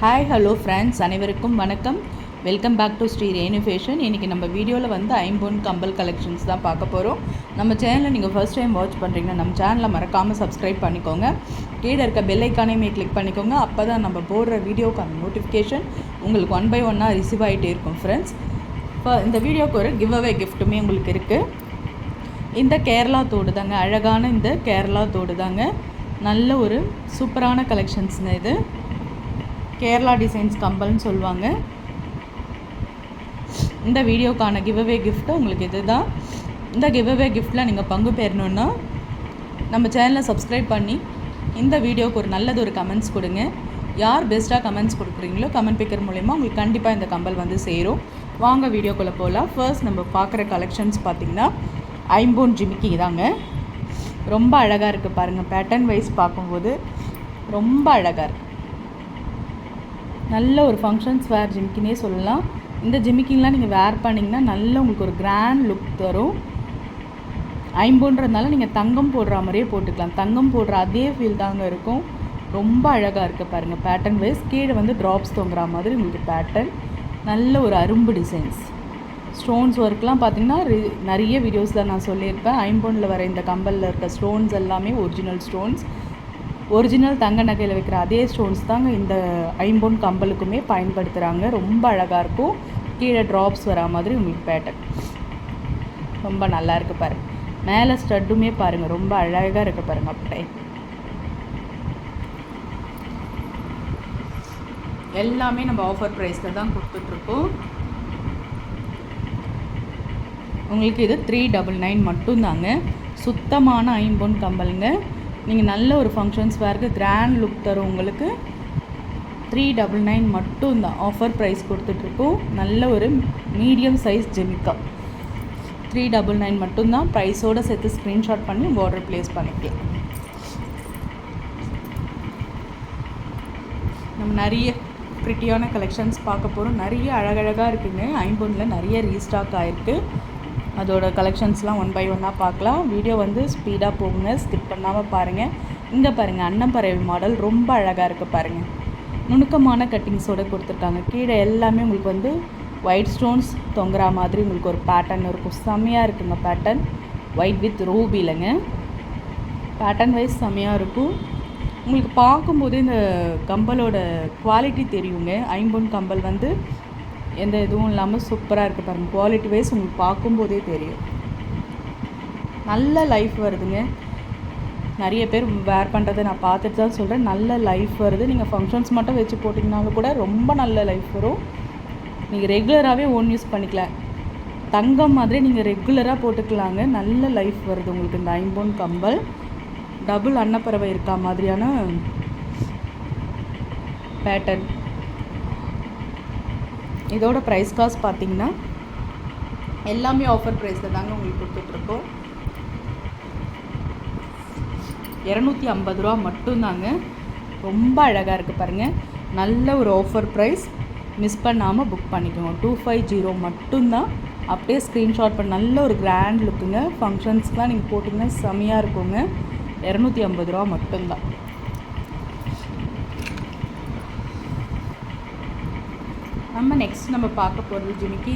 Hi hello friends, அனைவருக்கும் வணக்கம். Welcome back to Shri Renu fashion. இன்றைக்கி நம்ம வீடியோவில் வந்து ஐம்பொன் கம்பல் கலெக்ஷன்ஸ் தான் பார்க்க போகிறோம். நம்ம சேனலை நீங்கள் ஃபர்ஸ்ட் டைம் வாட்ச் பண்ணுறீங்கன்னா நம்ம சேனலை மறக்காமல் சப்ஸ்கிரைப் பண்ணிக்கோங்க. கீழே இருக்க பெல் ஐக்கானையுமே கிளிக் பண்ணிக்கோங்க. அப்போ தான் நம்ம போடுற வீடியோக்கான நோட்டிஃபிகேஷன் உங்களுக்கு 1 by 1 ரிசீவ் ஆகிட்டே இருக்கும் ஃப்ரெண்ட்ஸ். இப்போ இந்த வீடியோவுக்கு ஒரு கிவ் அவே கிஃப்ட்டுமே உங்களுக்கு இருக்குது. இந்த கேரளா தோடு தாங்க, அழகான இந்த கேரளா தோடு தாங்க. நல்ல ஒரு சூப்பரான கலெக்ஷன்ஸுங்க. இது கேரளா டிசைன்ஸ் கம்பல்னு சொல்லுவாங்க. இந்த வீடியோக்கான கிவ்அவே கிஃப்ட்டு உங்களுக்கு இது தான். இந்த கிவ்அவே கிஃப்ட்டில் நீங்கள் பங்கு பெறணுன்னா நம்ம சேனலை சப்ஸ்கிரைப் பண்ணி இந்த வீடியோவுக்கு ஒரு நல்லது ஒரு கமெண்ட்ஸ் கொடுங்க. யார் பெஸ்ட்டாக கமெண்ட்ஸ் கொடுக்குறீங்களோ கமெண்ட் பிக்கர் மூலயமா உங்களுக்கு கண்டிப்பாக இந்த கம்பல் வந்து சேரும். வாங்க வீடியோக்குள்ளே போகலாம். ஃபர்ஸ்ட் நம்ம பார்க்குற கலெக்ஷன்ஸ் பார்த்திங்கன்னா ஐம்பொன் ஜிமிக்கி தாங்க. ரொம்ப அழகாக இருக்குது பாருங்கள். பேட்டர்ன் வைஸ் பார்க்கும்போது ரொம்ப அழகாக இருக்குது. நல்ல ஒரு ஃபங்க்ஷன்ஸ் வேர் ஜிமிக்கினே சொல்லலாம். இந்த ஜிமிக்கிங்லாம் நீங்கள் வேர் பண்ணிங்கன்னா நல்ல உங்களுக்கு ஒரு கிராண்ட் லுக் தரும். ஐம்பொன்றதுனால நீங்கள் தங்கம் போடுற மாதிரியே போட்டுக்கலாம். தங்கம் போடுற அதே ஃபீல் தாங்க இருக்கும். ரொம்ப அழகாக இருக்குது பாருங்கள். பேட்டர்ன் வைஸ் கீழே வந்து ட்ராப்ஸ் தொங்குற மாதிரி உங்களுக்கு பேட்டர்ன். நல்ல ஒரு அரும்பு டிசைன்ஸ். ஸ்டோன்ஸ் ஒர்க்லாம் பார்த்திங்கன்னா நிறைய வீடியோஸில் நான் சொல்லியிருப்பேன். ஐம்பொனில் வர இந்த கம்பலில் இருக்க ஸ்டோன்ஸ் எல்லாமே ஒரிஜினல் ஸ்டோன்ஸ். ஒரிஜினல் தங்க நகையில் வைக்கிற அதே ஸ்டோன்ஸ் தாங்க இந்த ஐம்பொன் கம்பலுக்குமே பயன்படுத்துகிறாங்க. ரொம்ப அழகாக இருக்கும். கீழே ட்ராப்ஸ் வரா மாதிரி உங்களுக்கு பேட்டர்ன் ரொம்ப நல்லா இருக்குது பாருங்கள். மேலே ஸ்டட்டுமே பாருங்கள், ரொம்ப அழகாக இருக்குது பாருங்கள். அப்படியே எல்லாமே நம்ம ஆஃபர் ப்ரைஸில் தான் கொடுத்துட்ருக்கோம். உங்களுக்கு இது 399 மட்டும்தாங்க. சுத்தமான ஐம்பொன் கம்பலுங்க. நீங்கள் நல்ல ஒரு ஃபங்க்ஷன்ஸ் வேருக்கு கிராண்ட் லுக் தரும். உங்களுக்கு 399 மட்டும்தான் ஆஃபர் ப்ரைஸ் கொடுத்துட்ருக்கோம். நல்ல ஒரு மீடியம் சைஸ் ஜெமிக்கா 399 மட்டும்தான். ப்ரைஸோடு சேர்த்து ஸ்க்ரீன்ஷாட் பண்ணி உங்கள் ஆர்டர் ப்ளேஸ் பண்ணிக்கலாம். நம்ம நிறைய ப்ரிட்டியான கலெக்ஷன்ஸ் பார்க்க போகிறோம். நிறைய அழகழகாக இருக்குங்க. ஐம்பொனில் நிறைய ரீஸ்டாக் ஆகிருக்கு. அதோட கலெக்ஷன்ஸ்லாம் 1 by 1 பார்க்கலாம். வீடியோ வந்து ஸ்பீடாக போகுங்க, ஸ்கிப் பண்ணாமல் பாருங்கள். இங்கே பாருங்கள், அன்னப்பறவை மாடல் ரொம்ப அழகாக இருக்குது பாருங்கள். நுணுக்கமான கட்டிங்ஸோடு கொடுத்துருக்காங்க. கீழே எல்லாமே உங்களுக்கு வந்து ஒயிட் ஸ்டோன்ஸ் தொங்குற மாதிரி உங்களுக்கு ஒரு பேட்டர்ன் இருக்கும். செம்மையாக இருக்குங்க பேட்டர்ன். ஒயிட் வித் ரூபிலங்க. பேட்டர்ன் வைஸ் செம்மையாக இருக்கும். உங்களுக்கு பார்க்கும்போது இந்த கம்பலோட குவாலிட்டி தெரியுங்க. ஐம்பொன் கம்பல் வந்து எந்த இதுவும் இல்லாமல் சூப்பராக இருக்குது பாருங்கள். குவாலிட்டி வைஸ் உங்களுக்கு பார்க்கும்போதே தெரியும். நல்ல லைஃப் வருதுங்க. நிறைய பேர் வேர் பண்ணுறதை நான் பார்த்துட்டு தான் சொல்கிறேன். நல்ல லைஃப் வருது. நீங்கள் ஃபங்க்ஷன்ஸ் மட்டும் வச்சு போட்டிங்கனாலும் கூட ரொம்ப நல்ல லைஃப் வரும். நீங்கள் ரெகுலராகவே ஓன் யூஸ் பண்ணிக்கலாம். தங்கம் மாதிரி நீங்கள் ரெகுலராக போட்டுக்கலாங்க. நல்ல லைஃப் வருது உங்களுக்கு இந்த ஐம்பொன் கம்பல். டபுள் அன்னப்பறவை இருக்கா மாதிரியான பேட்டர்ன். இதோட ப்ரைஸ் காஸ்ட் பார்த்திங்கன்னா எல்லாமே ஆஃபர் ப்ரைஸில் தாங்க உங்களுக்கு கொடுத்துட்ருக்கோம். 250 ரூபா மட்டும்தாங்க. ரொம்ப அழகாக இருக்குது பாருங்கள். நல்ல ஒரு ஆஃபர் ப்ரைஸ். மிஸ் பண்ணாமல் புக் பண்ணிக்கோங்க. 250 மட்டும்தான். அப்படியே ஸ்க்ரீன்ஷாட் பண்ண நல்ல ஒரு கிராண்ட் லுக்குங்க. ஃபங்க்ஷன்ஸ்லாம் நீங்கள் போட்டிங்கன்னா செம்மையாக இருக்குங்க. 250 ரூபா மட்டும்தான். நம்ம பார்க்க போகிறது ஜிமிக்கி.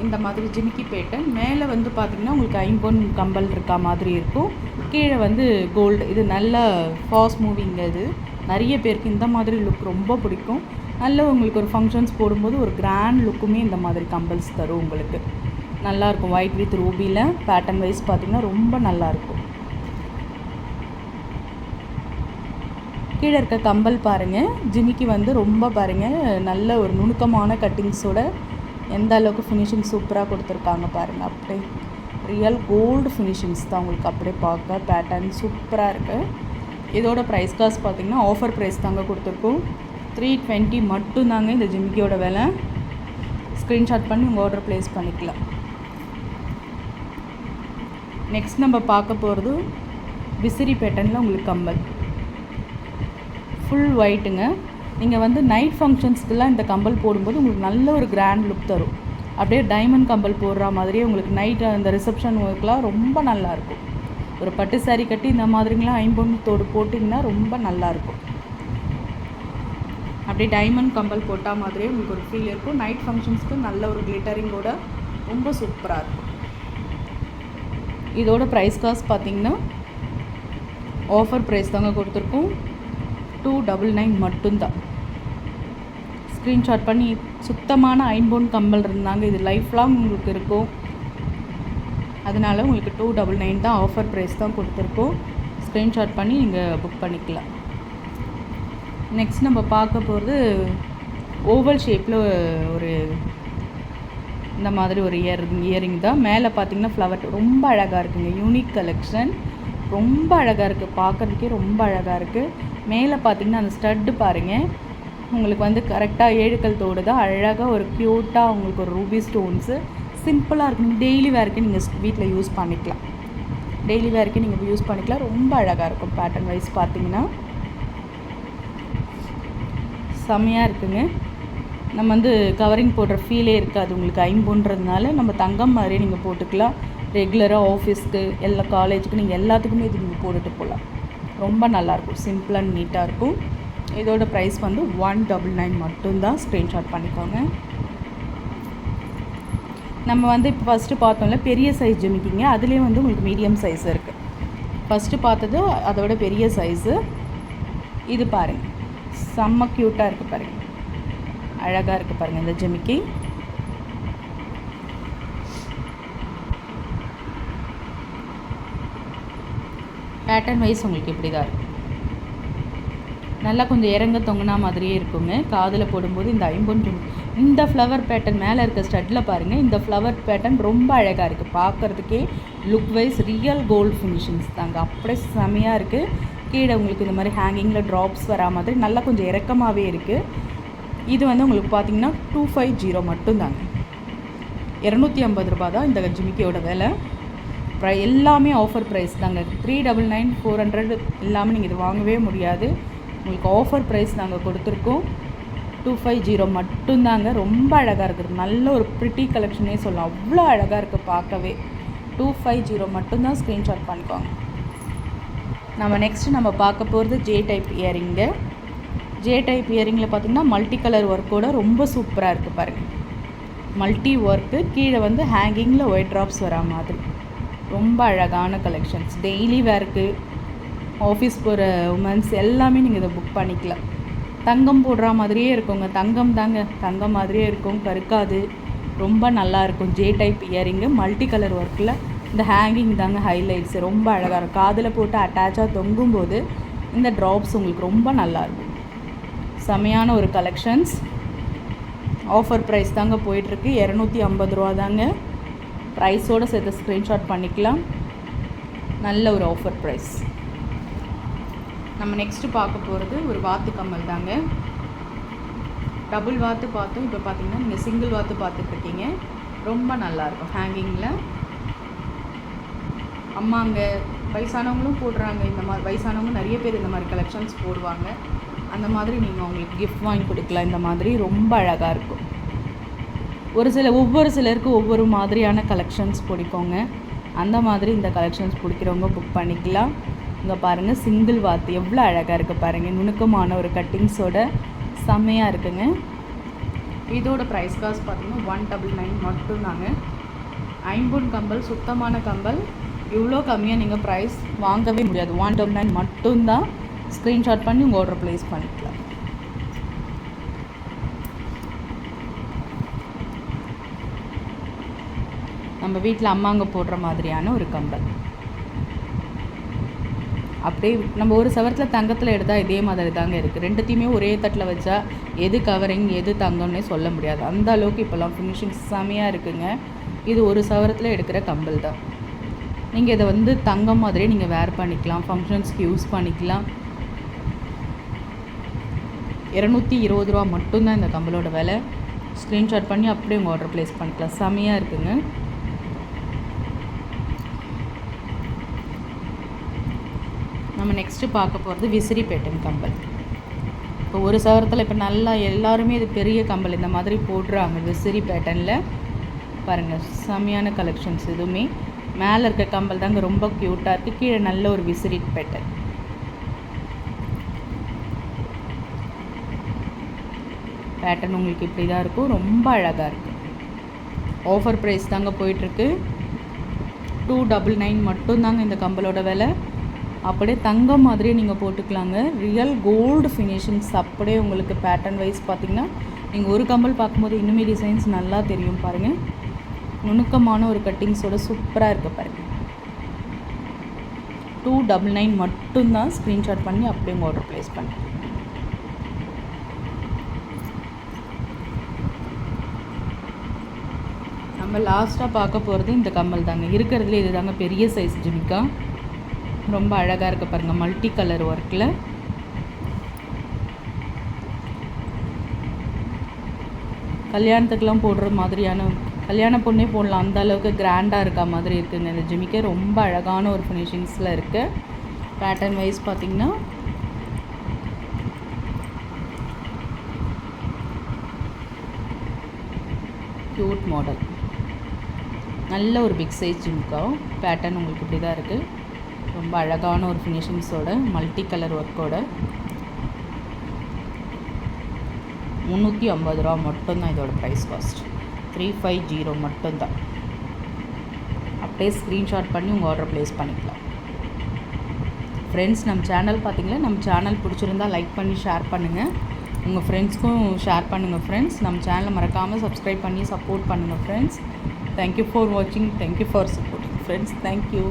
இந்த மாதிரி ஜிமிக்கி பேட்டர்ன். மேலே வந்து பார்த்திங்கன்னா உங்களுக்கு ஐம்பொன் கம்பல் இருக்கா மாதிரி இருக்கும். கீழே வந்து கோல்டு. இது நல்ல ஃபாஸ்ட் மூவிங்க. இது நிறைய பேருக்கு இந்த மாதிரி லுக் ரொம்ப பிடிக்கும். நல்ல உங்களுக்கு ஒரு ஃபங்க்ஷன்ஸ் போடும்போது ஒரு கிராண்ட் லுக்குமே இந்த மாதிரி கம்பல்ஸ் தரும் உங்களுக்கு. நல்லாயிருக்கும். ஒயிட் வித் ரூபியில் பேட்டர்ன் வைஸ் பார்த்திங்கன்னா ரொம்ப நல்லாயிருக்கும். கீழே இருக்க கம்பல் பாருங்கள். ஜிமிக்கி வந்து ரொம்ப பாருங்கள் நல்ல ஒரு நுணுக்கமான கட்டிங்ஸோட எந்த அளவுக்கு ஃபினிஷிங் சூப்பராக கொடுத்துருக்காங்க பாருங்கள். அப்படியே ரியல் கோல்டு ஃபினிஷிங்ஸ் தான் உங்களுக்கு. அப்படியே பார்க்க பேட்டர்ன் சூப்பராக இருக்குது. இதோட ப்ரைஸ் காஸ்ட் பார்த்திங்கன்னா ஆஃபர் ப்ரைஸ் தாங்க கொடுத்துருக்கோம். 320 மட்டும்தாங்க இந்த ஜிமிக்கியோட விலை. ஸ்க்ரீன்ஷாட் பண்ணி உங்கள் ஆர்டர் ப்ளேஸ் பண்ணிக்கலாம். நெக்ஸ்ட் நம்ம பார்க்க போகிறது விசிறி பேட்டர்னில் உங்களுக்கு கம்பல். ஃபுல் ஒயிட்டுங்க. நீங்கள் வந்து நைட் ஃபங்க்ஷன்ஸ்க்கெலாம் இந்த கம்பல் போடும்போது உங்களுக்கு நல்ல ஒரு கிராண்ட் லுக் தரும். அப்படியே டைமண்ட் கம்பல் போடுற மாதிரியே உங்களுக்கு நைட் அந்த ரிசப்ஷன் ஒர்க்லாம் ரொம்ப நல்லாயிருக்கும். ஒரு பட்டு சாரீ கட்டி இந்த மாதிரிங்களாம் ஐம்பொன் தோடு போட்டிங்கன்னா ரொம்ப நல்லாயிருக்கும். அப்படியே டைமண்ட் கம்பல் போட்டால் மாதிரியே உங்களுக்கு ஒரு ஃபீல் இருக்கும். நைட் ஃபங்க்ஷன்ஸ்க்கு நல்ல ஒரு கிளிட்டரிங்கோட ரொம்ப சூப்பராக இருக்கும். இதோட ப்ரைஸ் காஸ்ட் பார்த்திங்கன்னா ஆஃபர் ப்ரைஸ் தாங்க கொடுத்துருக்கோம். 299 மட்டும்தான். ஸ்க்ரீன்ஷாட் பண்ணி சுத்தமான ஐம்பொன் கம்பல் இருந்தாங்க. இது லைஃப் லாங் உங்களுக்கு இருக்கும். அதனால் உங்களுக்கு 299 தான் ஆஃபர் ப்ரைஸ் தான் கொடுத்துருக்கோம். ஸ்க்ரீன்ஷாட் பண்ணி நீங்கள் புக் பண்ணிக்கலாம். நெக்ஸ்ட் நம்ம பார்க்க போகிறது ஓவல் ஷேப்பில் ஒரு இந்த மாதிரி ஒரு இயரிங் தான். மேலே பார்த்திங்கன்னா ஃப்ளவர் ரொம்ப அழகாக இருக்குங்க. யூனிக் கலெக்ஷன், ரொம்ப அழகாக இருக்குது, பார்க்குறதுக்கே ரொம்ப அழகாக இருக்குது. மேலே பார்த்திங்கன்னா அந்த ஸ்டட்டு பாருங்கள், உங்களுக்கு வந்து கரெக்டாக 7 கல் தோடு தான். அழகாக ஒரு க்யூட்டாக உங்களுக்கு ஒரு ரூபி ஸ்டோன்ஸு சிம்பிளாக இருக்குங்க. டெய்லி வேருக்கு நீங்கள் வீட்டில் யூஸ் பண்ணிக்கலாம். டெய்லி வேருக்கு நீங்கள் யூஸ் பண்ணிக்கலாம். ரொம்ப அழகாக இருக்கும். பேட்டர்ன் வைஸ் பார்த்திங்கன்னா செம்மையாக இருக்குங்க. நம்ம வந்து கவரிங் போடுற ஃபீலே இருக்காது உங்களுக்கு. ஐம்பொன்றதுனால நம்ம தங்கம் மாதிரியே நீங்கள் போட்டுக்கலாம். ரெகுலராக ஆஃபீஸ்க்கு எல்லா காலேஜுக்கு நீங்கள் எல்லாத்துக்குமே இது நீங்கள் போட்டுட்டு போகலாம். ரொம்ப நல்லாயிருக்கும். சிம்பிள் அண்ட் நீட்டாக இருக்கும். இதோட ப்ரைஸ் வந்து 199 மட்டும்தான். ஸ்க்ரீன்ஷாட் பண்ணிக்கோங்க. நம்ம வந்து இப்போ ஃபஸ்ட்டு பார்த்தோம்ல பெரிய சைஸ் ஜிமிக்கிங்க, அதுலேயே வந்து உங்களுக்கு மீடியம் சைஸ் இருக்குது. ஃபஸ்ட்டு பார்த்தது அதோட பெரிய சைஸு. இது பாருங்கள், செம்ம க்யூட்டாக இருக்குது பாருங்கள், அழகாக இருக்குது பாருங்கள் இந்த ஜிமிக்கி. பேட்டர்ன் வைஸ் உங்களுக்கு இப்படி தான் இருக்கும். நல்லா கொஞ்சம் இறங்க தொங்கினா மாதிரியே இருக்குங்க. காதில் போடும்போது இந்த ஐம்பொன் இந்த ஃப்ளவர் பேட்டர்ன் மேலே இருக்க ஸ்டட்டில் பாருங்கள். இந்த ஃப்ளவர் பேட்டர்ன் ரொம்ப அழகாக இருக்குது. பார்க்குறதுக்கே look wise real gold finishings தாங்க. அப்படியே செமையாக இருக்குது. கீழே உங்களுக்கு இந்த மாதிரி ஹேங்கிங்கில் ட்ராப்ஸ் வரா மாதிரி நல்லா கொஞ்சம் இறக்கமாகவே இருக்குது. இது வந்து உங்களுக்கு பார்த்திங்கன்னா 250 மட்டும்தாங்க. 250 ரூபா தான் இந்த ஜிமிக்கியோட விலை. எல்லாமே ஆஃபர் ப்ரைஸ் தாங்க. 399, 400 எல்லாமே நீங்கள் இது வாங்கவே முடியாது. உங்களுக்கு ஆஃபர் ப்ரைஸ் நாங்கள் கொடுத்துருக்கோம். 250 மட்டும்தாங்க. ரொம்ப அழகாக இருக்குது. நல்ல ஒரு ப்ரிட்டி கலெக்ஷனே சொல்லலாம். அவ்வளோ அழகாக இருக்குது பார்க்கவே. 250 மட்டும்தான். ஸ்க்ரீன்ஷாட் பண்ணிக்கோங்க. நம்ம நெக்ஸ்ட்டு நம்ம பார்க்க போகிறது J type earring. J type இயரிங்கில் பார்த்திங்கன்னா மல்டி கலர் ஒர்க்கோட ரொம்ப சூப்பராக இருக்குது பாருங்கள். மல்டி ஒர்க்கு, கீழே வந்து ஹேங்கிங்கில் ஒயிட் ட்ராப்ஸ் வரா மாதிரி ரொம்ப அழகான கலெக்ஷன்ஸ். டெய்லி வேருக்கு, ஆஃபீஸ் போகிற உமன்ஸ் எல்லாமே நீங்கள் இதை புக் பண்ணிக்கலாம். தங்கம் போடுற மாதிரியே இருக்குங்க. தங்கம் தாங்க, தங்கம் மாதிரியே இருக்கும், கருக்காது. ரொம்ப நல்லாயிருக்கும். J type earring multi colour ஒர்க்கில் இந்த ஹேங்கிங் தாங்க ஹைலைட்ஸ். ரொம்ப அழகாக இருக்கும். காதில் போட்டு அட்டாச்சாக தொங்கும்போது இந்த ட்ராப்ஸ் உங்களுக்கு ரொம்ப நல்லாயிருக்கும். செமையான ஒரு கலெக்ஷன்ஸ். ஆஃபர் ப்ரைஸ் தாங்க போயிட்டுருக்கு. 250 ரூபா தாங்க. ப்ரைஸோடு சேர்த்து ஸ்க்ரீன்ஷாட் பண்ணிக்கலாம். நல்ல ஒரு ஆஃபர் ப்ரைஸ். நம்ம நெக்ஸ்ட்டு பார்க்க போகிறது ஒரு வாத்து கம்மல் தாங்க. டபுள் வாத்து பார்த்தோம். இப்போ பார்த்தீங்கன்னா நீங்கள் சிங்கிள் வாத்து பார்த்துட்ருக்கீங்க. ரொம்ப நல்லாயிருக்கும். ஹேங்கிங்கில் அம்மாங்க வயசானவங்களும் போடுறாங்க. இந்த மாதிரி வயசானவங்க நிறைய பேர் இந்த மாதிரி கலெக்ஷன்ஸ் போடுவாங்க. அந்த மாதிரி நீங்கள் அவங்களுக்கு கிஃப்ட் வாங்கி கொடுக்கலாம். இந்த மாதிரி ரொம்ப அழகாக இருக்கும். ஒவ்வொரு சிலருக்கு ஒவ்வொரு மாதிரியான கலெக்ஷன்ஸ் பிடிக்குங்க. அந்த மாதிரி இந்த கலெக்ஷன்ஸ் பிடிக்கிறவங்க புக் பண்ணிக்கலாம். இங்கே பாருங்கள், சிங்கிள் வாத்து எவ்வளோ அழகாக இருக்குது பாருங்கள். நுணுக்கமான ஒரு கட்டிங்ஸோட செம்மையாக இருக்குங்க. இதோட ப்ரைஸ் காஸ்ட் பார்த்திங்கன்னா 199 மட்டும்தாங்க. ஐம்பொன் கம்பல், சுத்தமான கம்பல். இவ்வளோ கம்மியாக நீங்கள் ப்ரைஸ் வாங்கவே முடியாது. 199 மட்டும்தான். ஸ்க்ரீன்ஷாட் பண்ணி உங்கள் ஆர்டர் ப்ளேஸ் பண்ணிக்கலாம். நம்ம வீட்டில் அம்மாங்க போடுற மாதிரியான ஒரு கம்பல். அப்படியே நம்ம ஒரு சவரத்தில் தங்கத்தில் எடுத்தால் இதே மாதிரி தாங்க இருக்குது. ரெண்டுத்தையுமே ஒரே தட்டில் வச்சா எது கவரிங் எது தங்கம்னே சொல்ல முடியாது. அந்த அளவுக்கு இப்போல்லாம் ஃபினிஷிங் செமையாக இருக்குங்க. இது ஒரு சவரத்தில் எடுக்கிற கம்பல் தான். நீங்கள் இதை வந்து தங்கம் மாதிரியே நீங்கள் வேர் பண்ணிக்கலாம், ஃபங்க்ஷன்ஸ்க்கு யூஸ் பண்ணிக்கலாம். 220 ரூபா மட்டும்தான் இந்த கம்பலோட விலை. ஸ்க்ரீன்ஷாட் பண்ணி அப்படியே உங்கள் ஆர்டர் ப்ளேஸ் பண்ணிக்கலாம். செமையாக இருக்குங்க. நம்ம நெக்ஸ்ட்டு பார்க்க போகிறது விசிறி பேட்டன் கம்பல். இப்போ ஒரு சவரத்தில் இப்போ நல்லா எல்லாருமே இது பெரிய கம்பல் இந்த மாதிரி போடுறாங்க. விசிறி பேட்டர்னில் பாருங்கள், செமையான கலெக்ஷன்ஸ். எதுவுமே மேலே இருக்க கம்பல் தாங்க ரொம்ப க்யூட்டாக இருக்குது. கீழே நல்ல ஒரு விசிறி பேட்டர்ன். பேட்டர்ன் உங்களுக்கு இப்படி தான் இருக்கும். ரொம்ப அழகாக இருக்குது. ஆஃபர் ப்ரைஸ் தாங்க போயிட்டுருக்கு. 299 மட்டும்தாங்க இந்த கம்பலோட விலை. அப்படியே தங்கம் மாதிரியே நீங்கள் போட்டுக்கலாங்க. Real gold finishings. அப்படியே உங்களுக்கு பேட்டர்ன் வைஸ் பார்த்திங்கன்னா நீங்கள் ஒரு கம்பல் பார்க்கும்போது இன்னுமே டிசைன்ஸ் நல்லா தெரியும் பாருங்கள். நுணுக்கமான ஒரு கட்டிங்ஸோட சூப்பராக இருக்குது பாருங்கள். 299 மட்டும்தான். ஸ்க்ரீன்ஷாட் பண்ணி அப்படியே உங்கள் ஆர்டர் ப்ளேஸ் பண்ணி. நம்ம லாஸ்ட்டாக பார்க்க போகிறது இந்த கம்மல் தாங்க. இருக்கிறதுல இது தாங்க பெரிய சைஸ் ஜிமிக்கா. ரொம்ப அழகாக இருக்குது பாருங்கள். மல்டி கலர் ஒர்க்கில் கல்யாணத்துக்கெலாம் போடுற மாதிரியான, கல்யாண பொண்ணே போடலாம் அந்த அளவுக்கு கிராண்டாக இருக்க மாதிரி இருக்குதுங்க இந்த ஜிமிக்கே. ரொம்ப அழகான ஒரு ஃபினிஷிங்ஸில் இருக்குது. பேட்டர்ன் வைஸ் பார்த்திங்கன்னா க்யூட் மாடல். நல்ல ஒரு பிக் சைஸ் ஜிமிக்கா. பேட்டர்ன் உங்களுக்கு இப்படி தான் இருக்குது. ரொம்ப அழகான ஒரு ஃபினிஷிங்ஸோட மல்டி கலர் ஒர்க்கோட 350 ரூபா மட்டும்தான் இதோட ப்ரைஸ் காஸ்ட். 350 மட்டும்தான். அப்படியே ஸ்க்ரீன்ஷாட் பண்ணி உங்கள் ஆர்டர் ப்ளேஸ் பண்ணிக்கலாம். ஃப்ரெண்ட்ஸ், நம்ம சேனல் பார்த்திங்களா, நம்ம சேனல் பிடிச்சிருந்தா லைக் பண்ணி ஷேர் பண்ணுங்கள். உங்கள் ஃப்ரெண்ட்ஸ்க்கும் ஷேர் பண்ணுங்கள் ஃப்ரெண்ட்ஸ். நம்ம சேனலை மறக்காமல் சப்ஸ்கிரைப் பண்ணி சப்போர்ட் பண்ணுங்கள் ஃப்ரெண்ட்ஸ். தேங்க்யூ ஃபார் வாட்சிங். Thank you for supporting friends. Thank you.